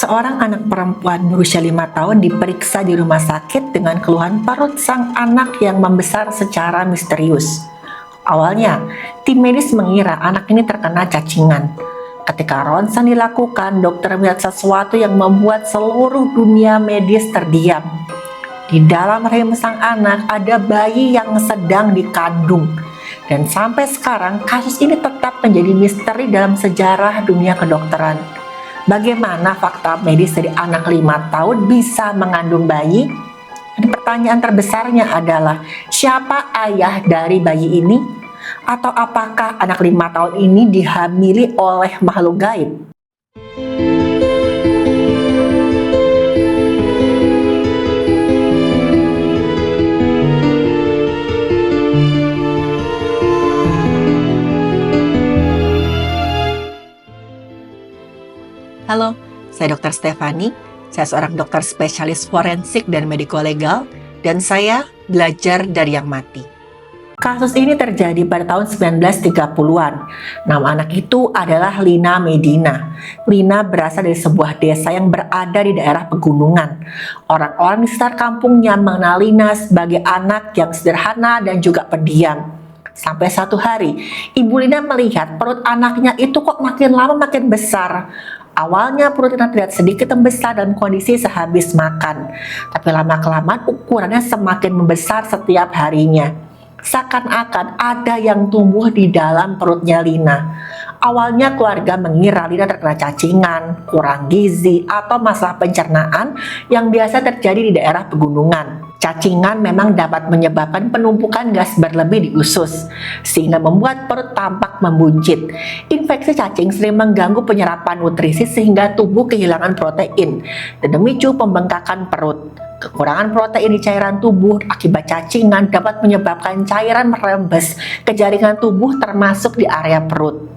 Seorang anak perempuan berusia 5 tahun diperiksa di rumah sakit dengan keluhan perut sang anak yang membesar secara misterius. Awalnya, tim medis mengira anak ini terkena cacingan. Ketika ronsen dilakukan, dokter melihat sesuatu yang membuat seluruh dunia medis terdiam. Di dalam rahim sang anak ada bayi yang sedang dikandung. Dan sampai sekarang kasus ini tetap menjadi misteri dalam sejarah dunia kedokteran. Bagaimana fakta medis dari anak 5 tahun bisa mengandung bayi? Dan pertanyaan terbesarnya adalah, siapa ayah dari bayi ini? Atau apakah anak 5 tahun ini dihamili oleh makhluk gaib? Halo, saya Dr. Stefani. Saya seorang dokter spesialis forensik dan mediko-legal, dan saya belajar dari yang mati. Kasus ini terjadi pada tahun 1930-an. Nama anak itu adalah Lina Medina. Lina berasal dari sebuah desa yang berada di daerah pegunungan. Orang-orang di sekitar kampungnya mengenal Lina sebagai anak yang sederhana dan juga pendiam. Sampai satu hari, Ibu Lina melihat perut anaknya itu kok makin lama makin besar. Awalnya perut Lina terlihat sedikit membesar dalam kondisi sehabis makan, tapi lama-kelamaan ukurannya semakin membesar setiap harinya. Seakan-akan ada yang tumbuh di dalam perutnya Lina. Awalnya keluarga mengira Lina terkena cacingan, kurang gizi, atau masalah pencernaan yang biasa terjadi di daerah pegunungan. Cacingan memang dapat menyebabkan penumpukan gas berlebih di usus, sehingga membuat perut tampak membuncit. Infeksi cacing sering mengganggu penyerapan nutrisi sehingga tubuh kehilangan protein dan memicu pembengkakan perut. Kekurangan protein di cairan tubuh akibat cacingan dapat menyebabkan cairan merembes ke jaringan tubuh termasuk di area perut.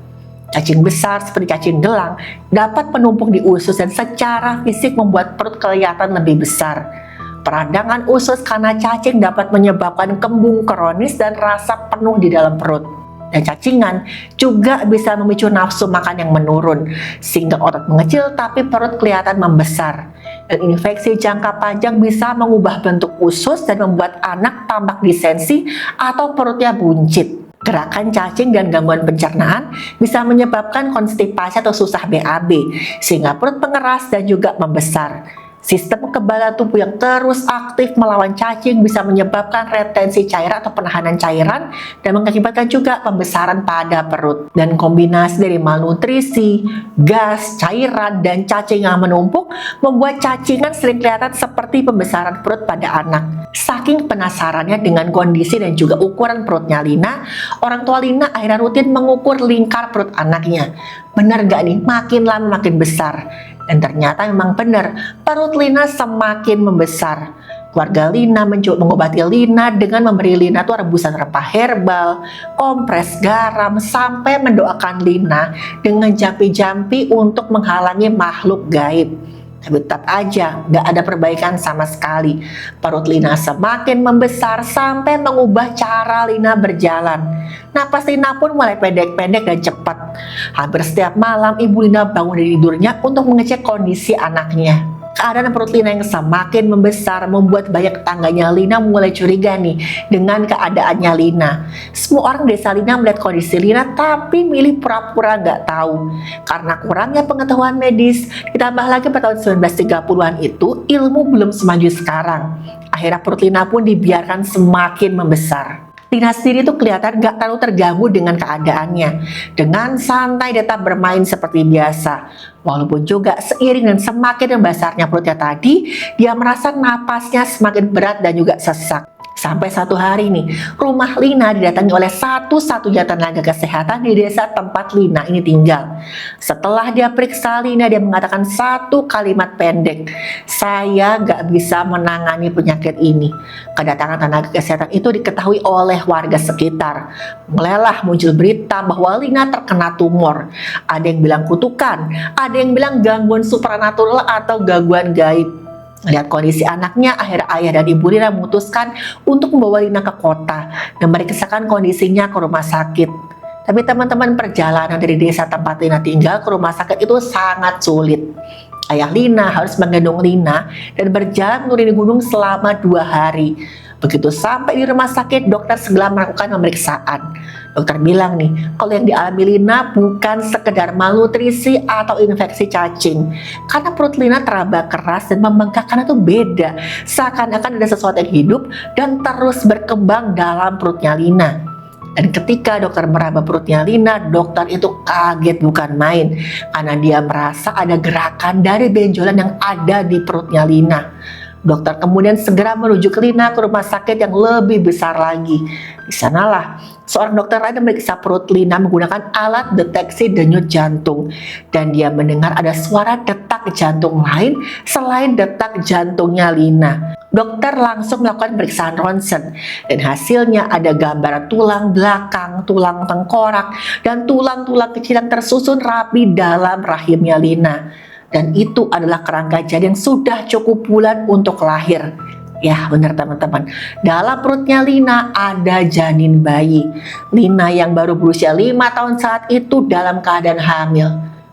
Cacing besar seperti cacing gelang dapat menumpuk di usus dan secara fisik membuat perut kelihatan lebih besar. Peradangan usus karena cacing dapat menyebabkan kembung kronis dan rasa penuh di dalam perut. Dan cacingan juga bisa memicu nafsu makan yang menurun, sehingga otot mengecil tapi perut kelihatan membesar. Dan infeksi jangka panjang bisa mengubah bentuk usus dan membuat anak tampak disensi atau perutnya buncit. Gerakan cacing dan gangguan pencernaan bisa menyebabkan konstipasi atau susah BAB, sehingga perut mengeras dan juga membesar. Sistem kekebalan tubuh yang terus aktif melawan cacing bisa menyebabkan retensi cairan atau penahanan cairan dan mengakibatkan juga pembesaran pada perut. Dan kombinasi dari malnutrisi, gas, cairan, dan cacing yang menumpuk membuat cacingan sering kelihatan seperti pembesaran perut pada anak. Saking penasarannya dengan kondisi dan juga ukuran perutnya Lina, orang tua Lina akhirnya rutin mengukur lingkar perut anaknya. Benar gak nih, makin lama makin besar? Dan ternyata memang benar, perut Lina semakin membesar. Keluarga Lina mencoba mengobati Lina dengan memberi Lina rebusan rempah herbal, kompres garam, sampai mendoakan Lina dengan jampi-jampi untuk menghalangi makhluk gaib. Tapi tetap aja gak ada perbaikan sama sekali. Perut Lina semakin membesar sampai mengubah cara Lina berjalan. Napas Lina pun mulai pendek-pendek dan cepat. Hampir setiap malam Ibu Lina bangun dari tidurnya untuk mengecek kondisi anaknya. Keadaan perut Lina yang semakin membesar membuat banyak tetangganya Lina mulai curiga nih dengan keadaannya Lina. Semua orang desa Lina melihat kondisi Lina tapi milih pura-pura nggak tahu. Karena kurangnya pengetahuan medis, ditambah lagi pada tahun 1930-an itu ilmu belum semaju sekarang. Akhirnya perut Lina pun dibiarkan semakin membesar. Lina sendiri tuh kelihatan gak terlalu terganggu dengan keadaannya. Dengan santai tetap bermain seperti biasa. Walaupun juga seiring dan semakin membesarnya perutnya tadi, dia merasa napasnya semakin berat dan juga sesak. Sampai satu hari nih, rumah Lina didatangi oleh satu-satunya tenaga kesehatan di desa tempat Lina ini tinggal. Setelah dia periksa Lina, dia mengatakan satu kalimat pendek, "Saya gak bisa menangani penyakit ini." Kedatangan tenaga kesehatan itu diketahui oleh warga sekitar. Mulailah muncul berita bahwa Lina terkena tumor. Ada yang bilang kutukan, ada yang bilang gangguan supranatural atau gangguan gaib. Lihat kondisi anaknya, akhirnya ayah dan ibu Lina memutuskan untuk membawa Lina ke kota dan memeriksakan kondisinya ke rumah sakit. Tapi teman-teman, perjalanan dari desa tempat Lina tinggal ke rumah sakit itu sangat sulit. Ayah Lina harus menggendong Lina dan berjalan menuruni gunung selama 2 hari. Begitu sampai di rumah sakit, dokter segera melakukan pemeriksaan. Dokter bilang nih, kalau yang dialami Lina bukan sekedar malnutrisi atau infeksi cacing. Karena perut Lina teraba keras dan membengkaknya itu beda. Seakan-akan ada sesuatu yang hidup dan terus berkembang dalam perutnya Lina. Dan ketika dokter meraba perutnya Lina, dokter itu kaget bukan main. Karena dia merasa ada gerakan dari benjolan yang ada di perutnya Lina. Dokter kemudian segera merujuk Lina ke rumah sakit yang lebih besar lagi. Di sanalah seorang dokter lain memeriksa perut Lina menggunakan alat deteksi denyut jantung. Dan dia mendengar ada suara detak jantung lain selain detak jantungnya Lina. Dokter langsung melakukan pemeriksaan ronsen dan hasilnya ada gambar tulang belakang, tulang tengkorak, dan tulang-tulang kecil yang tersusun rapi dalam rahimnya Lina. Dan itu adalah kerangka janin yang sudah cukup bulan untuk lahir. Ya benar teman-teman, dalam perutnya Lina ada janin bayi. Lina yang baru berusia 5 tahun saat itu dalam keadaan hamil.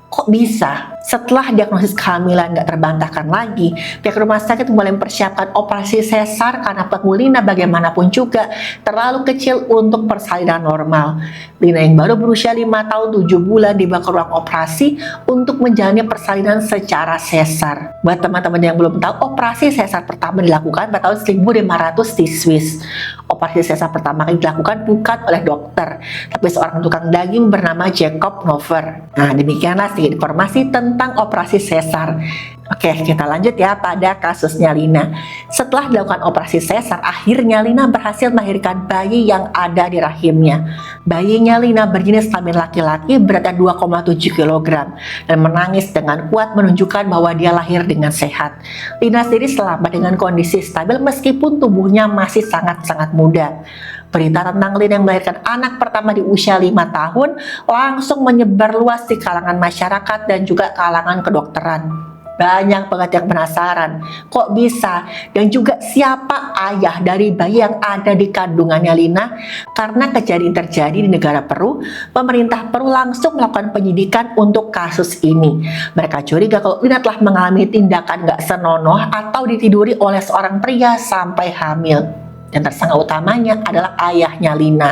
Kok bisa? Setelah diagnosis kehamilan nggak terbantahkan lagi, pihak rumah sakit mulai mempersiapkan operasi sesar karena peluk Lina bagaimanapun juga terlalu kecil untuk persalinan normal. Lina yang baru berusia 5 tahun 7 bulan dibawa ke ruang operasi untuk menjalani persalinan secara sesar. Buat teman-teman yang belum tahu, operasi sesar pertama dilakukan pada tahun 1500 di Swiss. Operasi sesar pertama kali dilakukan bukan oleh dokter, tapi seorang tukang daging bernama Jacob Nover. Nah, demikianlah sedikit informasi tentang operasi sesar. Oke, kita lanjut ya pada kasusnya Lina. Setelah dilakukan operasi sesar, akhirnya Lina berhasil melahirkan bayi yang ada di rahimnya. Bayinya Lina berjenis kelamin laki-laki, beratnya 2,7 kg dan menangis dengan kuat menunjukkan bahwa dia lahir dengan sehat. Lina sendiri selamat dengan kondisi stabil meskipun tubuhnya masih sangat-sangat muda. Berita tentang Lina yang melahirkan anak pertama di usia 5 tahun langsung menyebar luas di kalangan masyarakat dan juga kalangan kedokteran. Banyak banget yang penasaran, kok bisa? Dan juga siapa ayah dari bayi yang ada di kandungannya Lina? Karena kejadian terjadi di negara Peru, pemerintah Peru langsung melakukan penyidikan untuk kasus ini. Mereka curiga kalau Lina telah mengalami tindakan gak senonoh atau ditiduri oleh seorang pria sampai hamil. Dan tersangka utamanya adalah ayahnya Lina.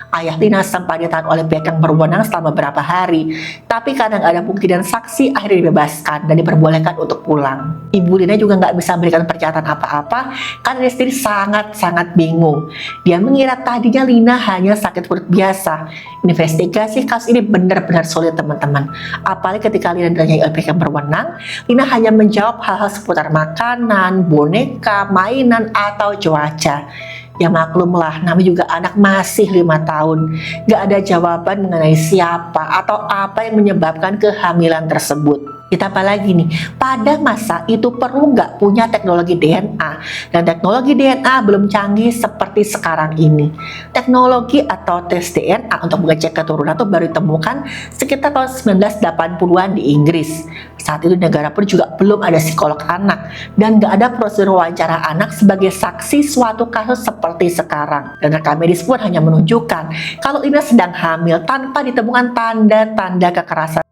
Ayah Lina sempat ditahan oleh pihak yang berwenang selama beberapa hari, tapi karena nggak ada bukti dan saksi akhirnya dibebaskan dan diperbolehkan untuk pulang. Ibu Lina juga nggak bisa memberikan pernyataan apa-apa karena dia sendiri sangat-sangat bingung. Dia mengira tadinya Lina hanya sakit perut biasa. Investigasi kasus ini benar-benar sulit teman-teman. Apalagi ketika Lina ditanya oleh pihak yang berwenang, Lina hanya menjawab hal-hal seputar makanan, boneka, mainan, atau cuaca. Ya maklumlah, namanya juga anak masih 5 tahun. Gak ada jawaban mengenai siapa atau apa yang menyebabkan kehamilan tersebut. Ditambah lagi nih, pada masa itu perlu nggak punya teknologi DNA. Dan teknologi DNA belum canggih seperti sekarang ini. Teknologi atau tes DNA untuk mengecek keturunan itu baru ditemukan sekitar tahun 1980-an di Inggris. Saat itu negara pun juga belum ada psikolog anak. Dan nggak ada prosedur wawancara anak sebagai saksi suatu kasus seperti sekarang. Dan rekam medis pun hanya menunjukkan kalau Lina sedang hamil tanpa ditemukan tanda-tanda kekerasan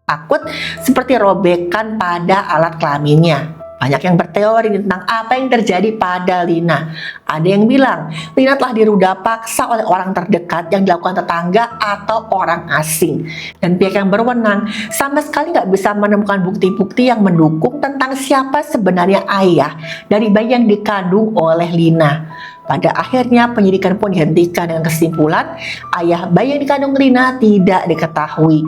akut seperti robekan pada alat kelaminnya. Banyak yang berteori tentang apa yang terjadi pada Lina. Ada yang bilang Lina telah diruda paksa oleh orang terdekat yang dilakukan tetangga atau orang asing. Dan pihak yang berwenang sama sekali nggak bisa menemukan bukti-bukti yang mendukung tentang siapa sebenarnya ayah dari bayi yang dikandung oleh Lina. Pada akhirnya penyidikan pun dihentikan dengan kesimpulan ayah bayi yang dikandung Lina tidak diketahui.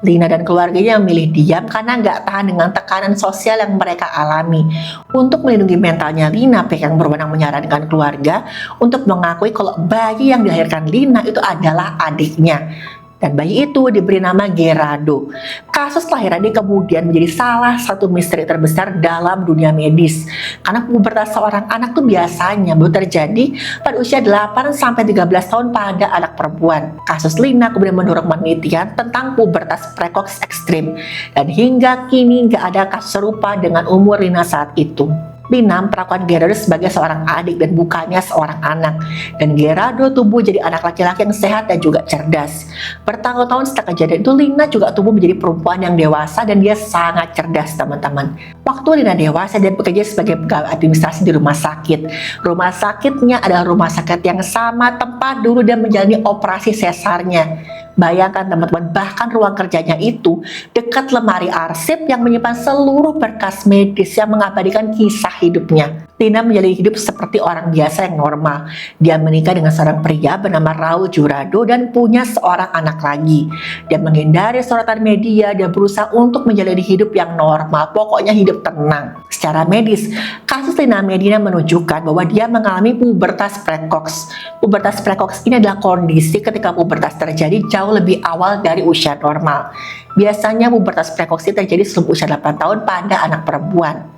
Lina dan keluarganya memilih diam karena nggak tahan dengan tekanan sosial yang mereka alami. Untuk melindungi mentalnya Lina, pihak yang berwenang menyarankan keluarga untuk mengakui kalau bayi yang dilahirkan Lina itu adalah adiknya. Dan bayi itu diberi nama Gerardo. Kasus kelahiran ini kemudian menjadi salah satu misteri terbesar dalam dunia medis. Karena pubertas seorang anak tuh biasanya baru terjadi pada usia 8-13 tahun pada anak perempuan. Kasus Lina kemudian mendorong penelitian tentang pubertas precox ekstrim. Dan hingga kini nggak ada kasus serupa dengan umur Lina saat itu. Lina memperlakukan Gerardo sebagai seorang adik dan bukannya seorang anak. Dan Gerardo tumbuh jadi anak laki-laki yang sehat dan juga cerdas. Bertahun-tahun setelah kejadian itu, Lina juga tumbuh menjadi perempuan yang dewasa dan dia sangat cerdas, teman-teman. Waktu Lina dewasa, dia bekerja sebagai pegawai administrasi di rumah sakit. Rumah sakitnya adalah rumah sakit yang sama tempat dulu dia menjalani operasi sesarnya. Bayangkan teman-teman, bahkan ruang kerjanya itu dekat lemari arsip yang menyimpan seluruh berkas medis yang mengabadikan kisah hidupnya. Lina menjalani hidup seperti orang biasa yang normal. Dia menikah dengan seorang pria bernama Raul Jurado dan punya seorang anak lagi. Dia menghindari sorotan media, dia berusaha untuk menjalani hidup yang normal, pokoknya hidup tenang. Secara medis, kasus Lina Medina menunjukkan bahwa dia mengalami pubertas precox. Pubertas precox ini adalah kondisi ketika pubertas terjadi jauh lebih awal dari usia normal. Biasanya pubertas precox terjadi sebelum usia 8 tahun pada anak perempuan.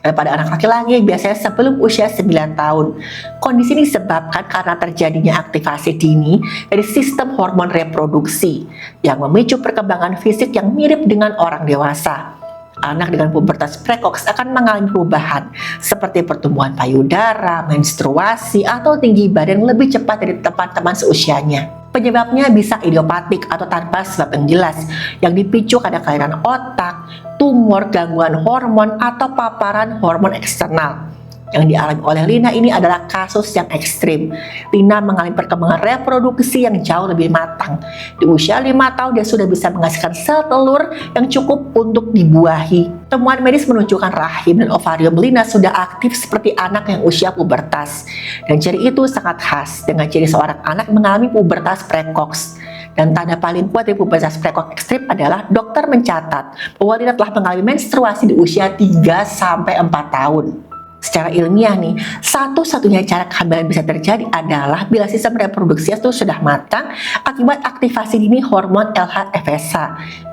Dan pada anak laki-laki biasanya sebelum usia 9 tahun. Kondisi ini disebabkan karena terjadinya aktivasi dini dari sistem hormon reproduksi yang memicu perkembangan fisik yang mirip dengan orang dewasa. Anak dengan pubertas precox akan mengalami perubahan seperti pertumbuhan payudara, menstruasi, atau tinggi badan lebih cepat dari teman-teman seusianya. Penyebabnya bisa idiopatik atau tanpa sebab yang jelas, yang dipicu karena kelainan otak, tumor, gangguan hormon, atau paparan hormon eksternal. Yang dialami oleh Lina ini adalah kasus yang ekstrim. Lina mengalami perkembangan reproduksi yang jauh lebih matang. Di usia 5 tahun dia sudah bisa menghasilkan sel telur yang cukup untuk dibuahi. Temuan medis menunjukkan rahim dan ovarium Lina sudah aktif seperti anak yang usia pubertas. Dan ciri itu sangat khas dengan ciri seorang anak mengalami pubertas precox. Dan tanda paling kuat dari pubertas precox ekstrim adalah dokter mencatat bahwa Lina telah mengalami menstruasi di usia 3-4 tahun. Secara ilmiah nih, satu-satunya cara kehamilan bisa terjadi adalah bila sistem reproduksi itu sudah matang akibat aktivasi dini hormon LH-FSH,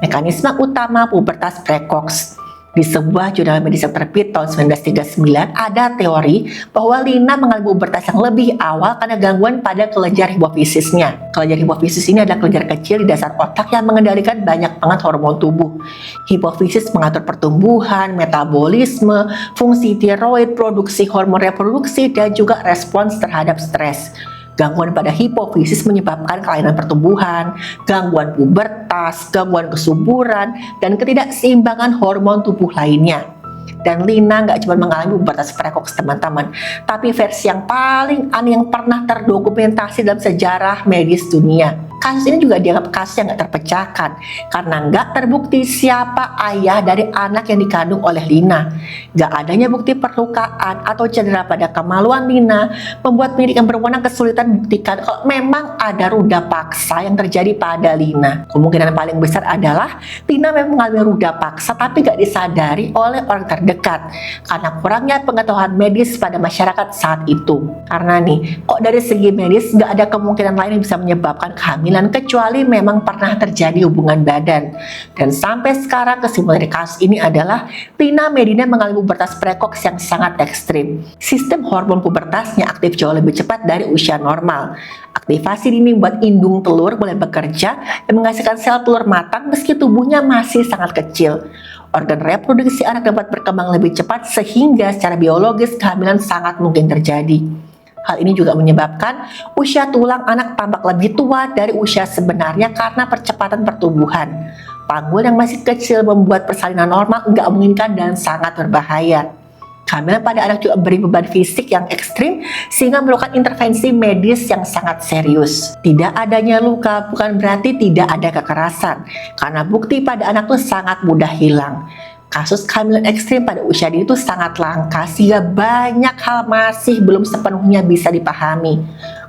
mekanisme utama pubertas precox. Di sebuah jurnal medis yang terbit tahun 1939, ada teori bahwa Lina mengalami pubertas yang lebih awal karena gangguan pada kelenjar hipofisisnya. Kelenjar hipofisis ini adalah kelenjar kecil di dasar otak yang mengendalikan banyak banget hormon tubuh. Hipofisis mengatur pertumbuhan, metabolisme, fungsi tiroid, produksi hormon reproduksi, dan juga respons terhadap stres. Gangguan pada hipofisis menyebabkan kelainan pertumbuhan, gangguan pubertas, gangguan kesuburan, dan ketidakseimbangan hormon tubuh lainnya. Dan Lina nggak cuma mengalami pubertas precox, teman-teman, tapi versi yang paling aneh yang pernah terdokumentasi dalam sejarah medis dunia. Kasus ini juga dianggap kasus yang nggak terpecahkan karena nggak terbukti siapa ayah dari anak yang dikandung oleh Lina. Nggak adanya bukti perlukaan atau cedera pada kemaluan Lina membuat penyidik yang berwenang kesulitan membuktikan kalau memang ada ruda paksa yang terjadi pada Lina. Kemungkinan paling besar adalah Lina memang mengalami ruda paksa tapi nggak disadari oleh orang terdekat karena kurangnya pengetahuan medis pada masyarakat saat itu. Karena nih, kok dari segi medis nggak ada kemungkinan lain yang bisa menyebabkan kehamilan kecuali memang pernah terjadi hubungan badan. Dan sampai sekarang kesimpulan dari kasus ini adalah Lina Medina mengalami pubertas precox yang sangat ekstrim. Sistem hormon pubertasnya aktif jauh lebih cepat dari usia normal. Aktivasi ini membuat indung telur mulai bekerja dan menghasilkan sel telur matang meski tubuhnya masih sangat kecil. Organ reproduksi anak dapat berkembang lebih cepat sehingga secara biologis kehamilan sangat mungkin terjadi. Hal ini juga menyebabkan usia tulang anak tampak lebih tua dari usia sebenarnya karena percepatan pertumbuhan. Panggul yang masih kecil membuat persalinan normal nggak memungkinkan dan sangat berbahaya. Kehamilan pada anak juga beri beban fisik yang ekstrim sehingga memerlukan intervensi medis yang sangat serius. Tidak adanya luka bukan berarti tidak ada kekerasan, karena bukti pada anak itu sangat mudah hilang. Kasus kehamilan ekstrim pada usia dini itu sangat langka sehingga banyak hal masih belum sepenuhnya bisa dipahami.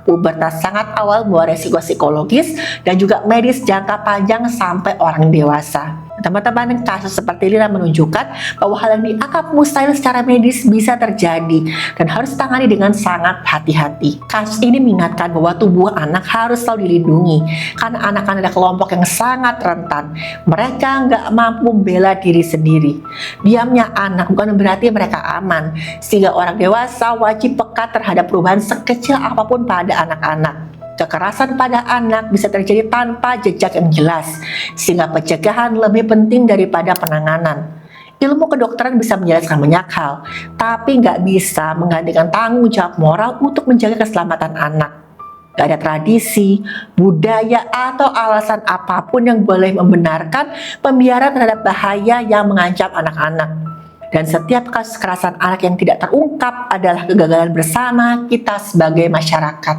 Pubertas sangat awal membawa resiko psikologis dan juga medis jangka panjang sampai orang dewasa. Teman-teman, kasus seperti ini menunjukkan bahwa hal yang dianggap mustahil secara medis bisa terjadi dan harus ditangani dengan sangat hati-hati. Kasus ini mengingatkan bahwa tubuh anak harus selalu dilindungi karena anak-anak adalah kelompok yang sangat rentan. Mereka nggak mampu membela diri sendiri. Diamnya anak bukan berarti mereka aman, sehingga orang dewasa wajib peka terhadap perubahan sekecil apapun pada anak-anak. Kekerasan pada anak bisa terjadi tanpa jejak yang jelas, sehingga pencegahan lebih penting daripada penanganan. Ilmu kedokteran bisa menjelaskan banyak hal, tapi nggak bisa menggantikan tanggung jawab moral untuk menjaga keselamatan anak. Gak ada tradisi, budaya, atau alasan apapun yang boleh membenarkan pembiaran terhadap bahaya yang mengancam anak-anak. Dan setiap kasus kekerasan anak yang tidak terungkap adalah kegagalan bersama kita sebagai masyarakat.